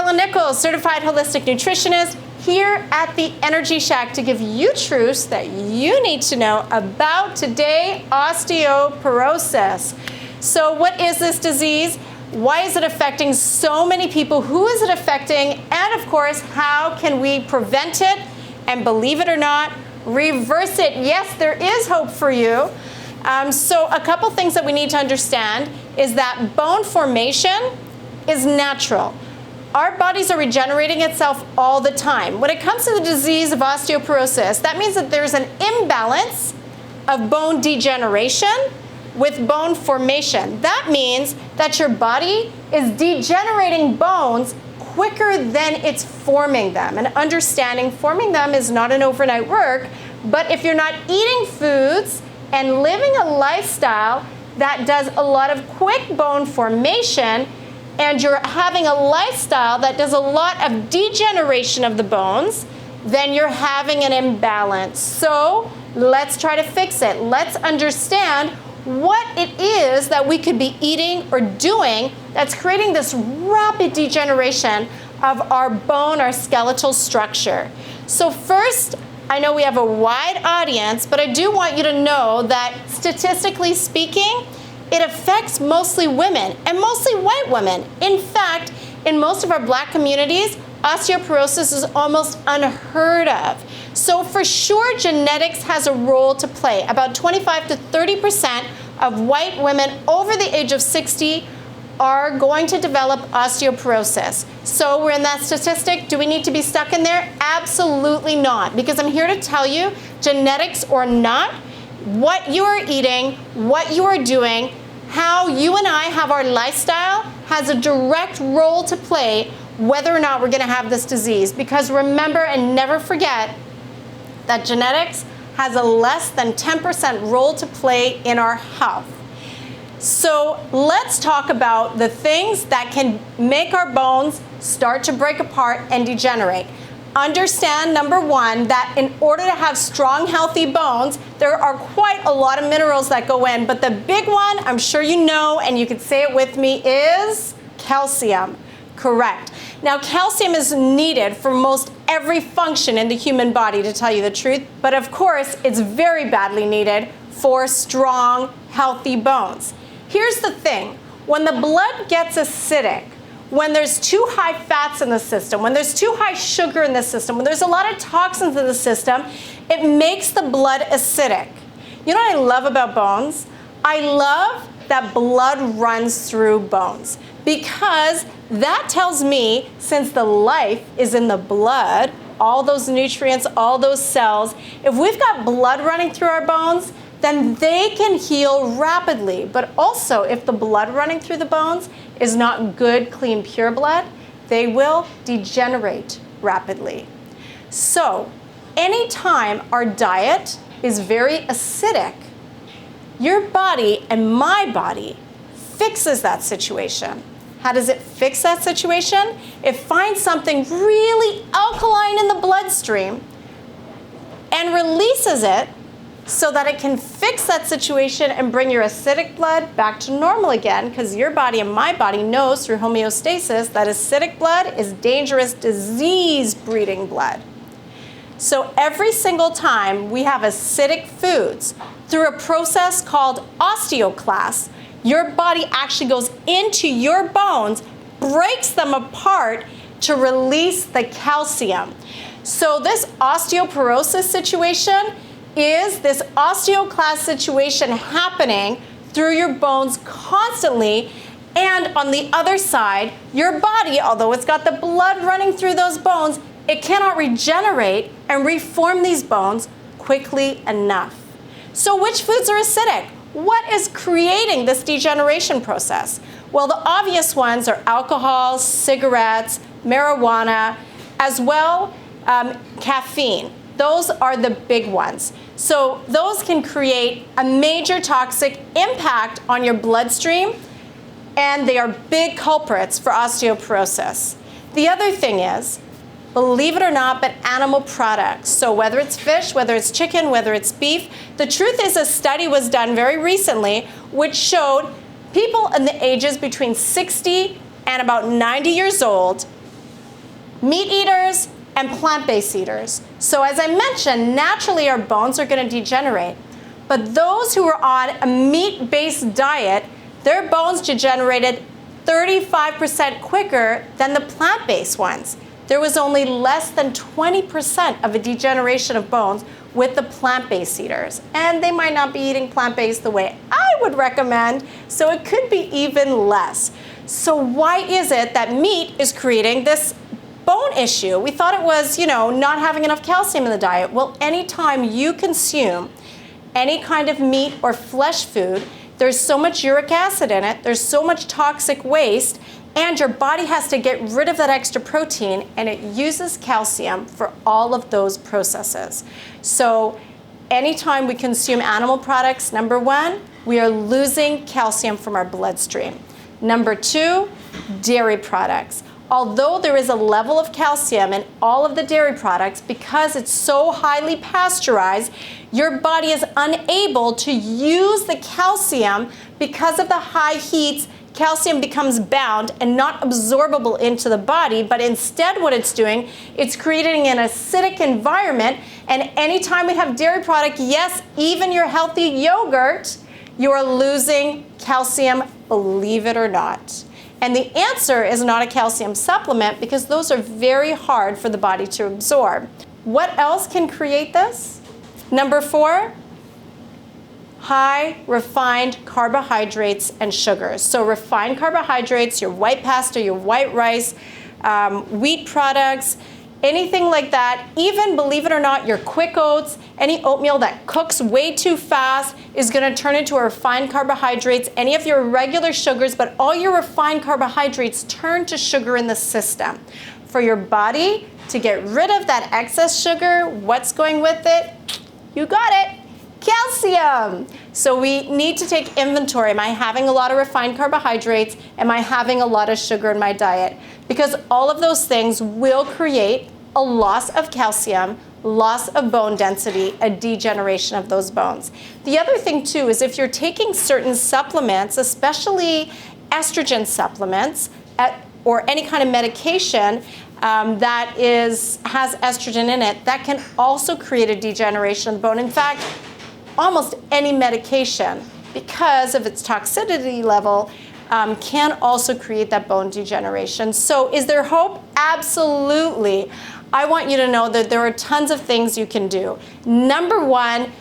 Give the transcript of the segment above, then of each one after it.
Carolyn Nichols, certified holistic nutritionist, here at the Energy Shack to give you truths that you need to know about today, osteoporosis. So what is this disease? Why is it affecting so many people? Who is it affecting? And of course, how can we prevent it? And believe it or not, reverse it. Yes, there is hope for you. So a couple things that we need to understand is that bone formation is natural. Our bodies are regenerating itself all the time. When it comes to the disease of osteoporosis, that means that there's an imbalance of bone degeneration with bone formation. That means that your body is degenerating bones quicker than it's forming them. And understanding forming them is not an overnight work, but if you're not eating foods and living a lifestyle that does a lot of quick bone formation, and you're having a lifestyle that does a lot of degeneration of the bones, then you're having an imbalance. So let's try to fix it. Let's understand what it is that we could be eating or doing that's creating this rapid degeneration of our bone, our skeletal structure. So first, I know we have a wide audience, but I do want you to know that statistically speaking, it affects mostly women, and mostly white women. In fact, in most of our Black communities, osteoporosis is almost unheard of. So for sure, genetics has a role to play. About 25 to 30% of white women over the age of 60 are going to develop osteoporosis. So we're in that statistic. Do we need to be stuck in there? Absolutely not, because I'm here to tell you, genetics or not, what you are eating, what you are doing, how you and I have our lifestyle has a direct role to play whether or not we're going to have this disease. Because remember and never forget that genetics has a less than 10% role to play in our health. So let's talk about the things that can make our bones start to break apart and degenerate. Understand, number one, that in order to have strong, healthy bones, there are quite a lot of minerals that go in, but the big one, I'm sure you know, and you can say it with me, is calcium. Correct. Now, calcium is needed for most every function in the human body, to tell you the truth, but of course, it's very badly needed for strong, healthy bones. Here's the thing. When the blood gets acidic, when there's too high fats in the system, when there's too high sugar in the system, when there's a lot of toxins in the system, it makes the blood acidic. You know what I love about bones? I love that blood runs through bones, because that tells me, since the life is in the blood, all those nutrients, all those cells, if we've got blood running through our bones, then they can heal rapidly. But also, if the blood running through the bones is not good, clean, pure blood, they will degenerate rapidly. So, anytime our diet is very acidic, your body and my body fixes that situation. How does it fix that situation? It finds something really alkaline in the bloodstream and releases it so that it can fix that situation and bring your acidic blood back to normal again, because your body and my body knows through homeostasis that acidic blood is dangerous, disease-breeding blood. So every single time we have acidic foods, through a process called osteoclast, your body actually goes into your bones, breaks them apart to release the calcium. So this osteoporosis situation is this osteoclast situation happening through your bones constantly, and on the other side, your body, although it's got the blood running through those bones, it cannot regenerate and reform these bones quickly enough. So which foods are acidic? What is creating this degeneration process? Well, the obvious ones are alcohol, cigarettes, marijuana, as well caffeine. Those are the big ones. So those can create a major toxic impact on your bloodstream, and they are big culprits for osteoporosis. The other thing is, believe it or not, but animal products. So whether it's fish, whether it's chicken, whether it's beef, the truth is a study was done very recently which showed people in the ages between 60 and about 90 years old meat eaters and plant-based eaters. So as I mentioned, naturally our bones are going to degenerate. But those who are on a meat-based diet, their bones degenerated 35% quicker than the plant-based ones. There was only less than 20% of a degeneration of bones with the plant-based eaters. And they might not be eating plant-based the way I would recommend, so it could be even less. So why is it that meat is creating this bone issue? We thought it was, not having enough calcium in the diet. Well, anytime you consume any kind of meat or flesh food, there's so much uric acid in it, there's so much toxic waste, and your body has to get rid of that extra protein, and it uses calcium for all of those processes. So anytime we consume animal products, number one, we are losing calcium from our bloodstream. Number two, dairy products. Although there is a level of calcium in all of the dairy products, because it's so highly pasteurized, your body is unable to use the calcium because of the high heats. Calcium becomes bound and not absorbable into the body, but instead what it's doing, it's creating an acidic environment, and anytime we have dairy product, yes, even your healthy yogurt, you are losing calcium, believe it or not. And the answer is not a calcium supplement, because those are very hard for the body to absorb. What else can create this? Number four, high refined carbohydrates and sugars. So refined carbohydrates, your white pasta, your white rice, wheat products, anything like that, even, believe it or not, your quick oats, any oatmeal that cooks way too fast is going to turn into a refined carbohydrates. Any of your regular sugars, but all your refined carbohydrates turn to sugar in the system. For your body to get rid of that excess sugar, what's going with it? You got it. Calcium. So we need to take inventory. Am I having a lot of refined carbohydrates? Am I having a lot of sugar in my diet? Because all of those things will create a loss of calcium, loss of bone density, a degeneration of those bones. The other thing too is if you're taking certain supplements, especially estrogen supplements, or any kind of medication that has estrogen in it, that can also create a degeneration of the bone. In fact, almost any medication, because of its toxicity level, can also create that bone degeneration. So is there hope? Absolutely. I want you to know that there are tons of things you can do. Number one,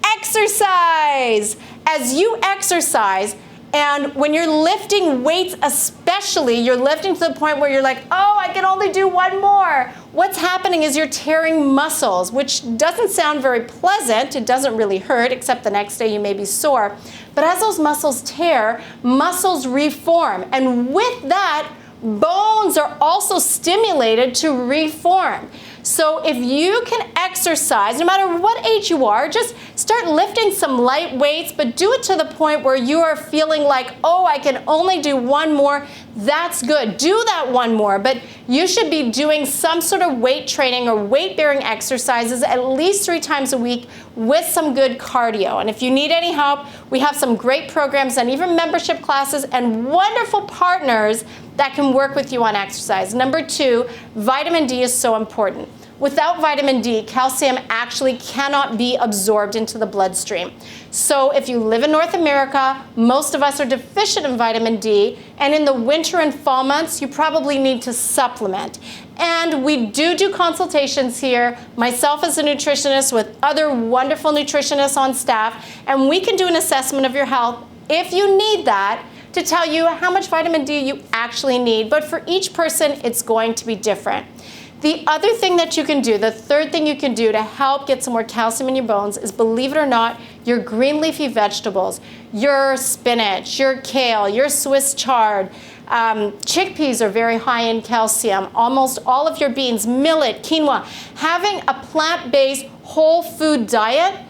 exercise. As you exercise, and when you're lifting weights especially, you're lifting to the point where you're like, oh, I can only do one more. What's happening is you're tearing muscles, which doesn't sound very pleasant. It doesn't really hurt, except the next day you may be sore. But as those muscles tear, muscles reform. And with that, bones are also stimulated to reform. So if you can exercise, no matter what age you are, just start lifting some light weights, but do it to the point where you are feeling like, oh, I can only do one more. That's good. Do that one more. But you should be doing some sort of weight training or weight-bearing exercises at least 3 times a week with some good cardio. And if you need any help, we have some great programs and even membership classes and wonderful partners that can work with you on exercise. Number 2, vitamin D is so important. Without vitamin D, calcium actually cannot be absorbed into the bloodstream. So if you live in North America, most of us are deficient in vitamin D, and in the winter and fall months, you probably need to supplement. And we do consultations here, myself as a nutritionist with other wonderful nutritionists on staff, and we can do an assessment of your health if you need that, to tell you how much vitamin D you actually need. But for each person, it's going to be different. The other thing that you can do, the third thing you can do to help get some more calcium in your bones is, believe it or not, your green leafy vegetables, your spinach, your kale, your Swiss chard. Chickpeas are very high in calcium. Almost all of your beans, millet, quinoa. Having a plant-based whole food diet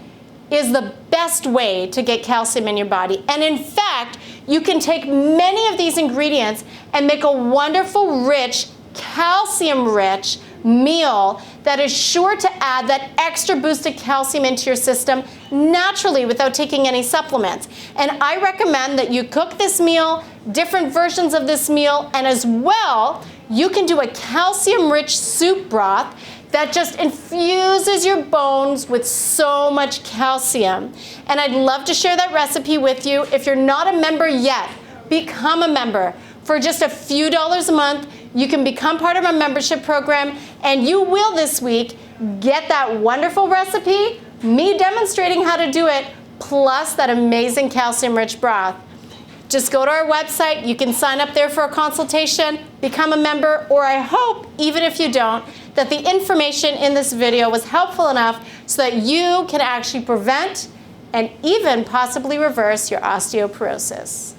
is the best way to get calcium in your body. And in fact, you can take many of these ingredients and make a wonderful, rich, calcium-rich meal that is sure to add that extra boost of calcium into your system naturally without taking any supplements. And I recommend that you cook this meal, different versions of this meal, and as well, you can do a calcium-rich soup broth that just infuses your bones with so much calcium. And I'd love to share that recipe with you. If you're not a member yet, become a member. For just a few dollars a month, you can become part of our membership program, and you will this week get that wonderful recipe, me demonstrating how to do it, plus that amazing calcium-rich broth. Just go to our website. You can sign up there for a consultation, become a member, or I hope, even if you don't, that the information in this video was helpful enough so that you can actually prevent and even possibly reverse your osteoporosis.